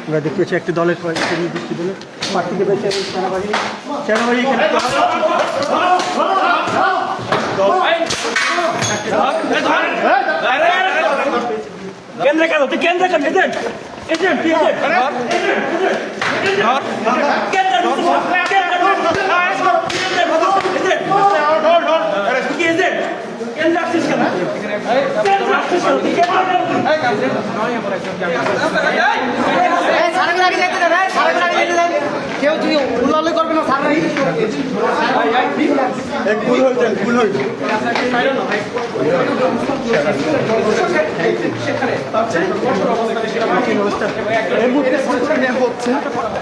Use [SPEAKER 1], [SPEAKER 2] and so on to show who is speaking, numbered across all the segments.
[SPEAKER 1] আমরা দেখতে পাচ্ছি একটি দলের কয়েকটি নির্দিষ্ট দলের প্রার্থীকে পেয়েছে সেনাবাহিনী কেন্দ্রে কেন তুই কেন্দ্রে কেন এজেন্ট এজেন্ট
[SPEAKER 2] কেউ তুই উল্লাল করবে না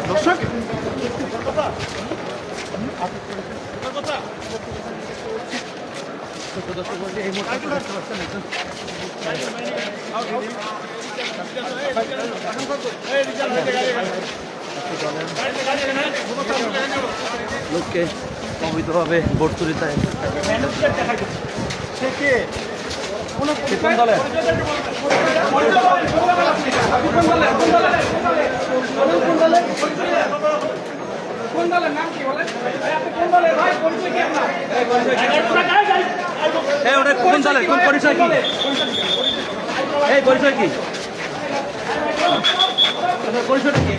[SPEAKER 1] দর্শক এই মুহূর্তে দেখতে পাচ্ছেন লোককে অবৈধভাবে ভোট তুলিতে কোন দলে কোন দলের কোন পরিচয় কি এই পরিচয় কি পরিচয়টা কি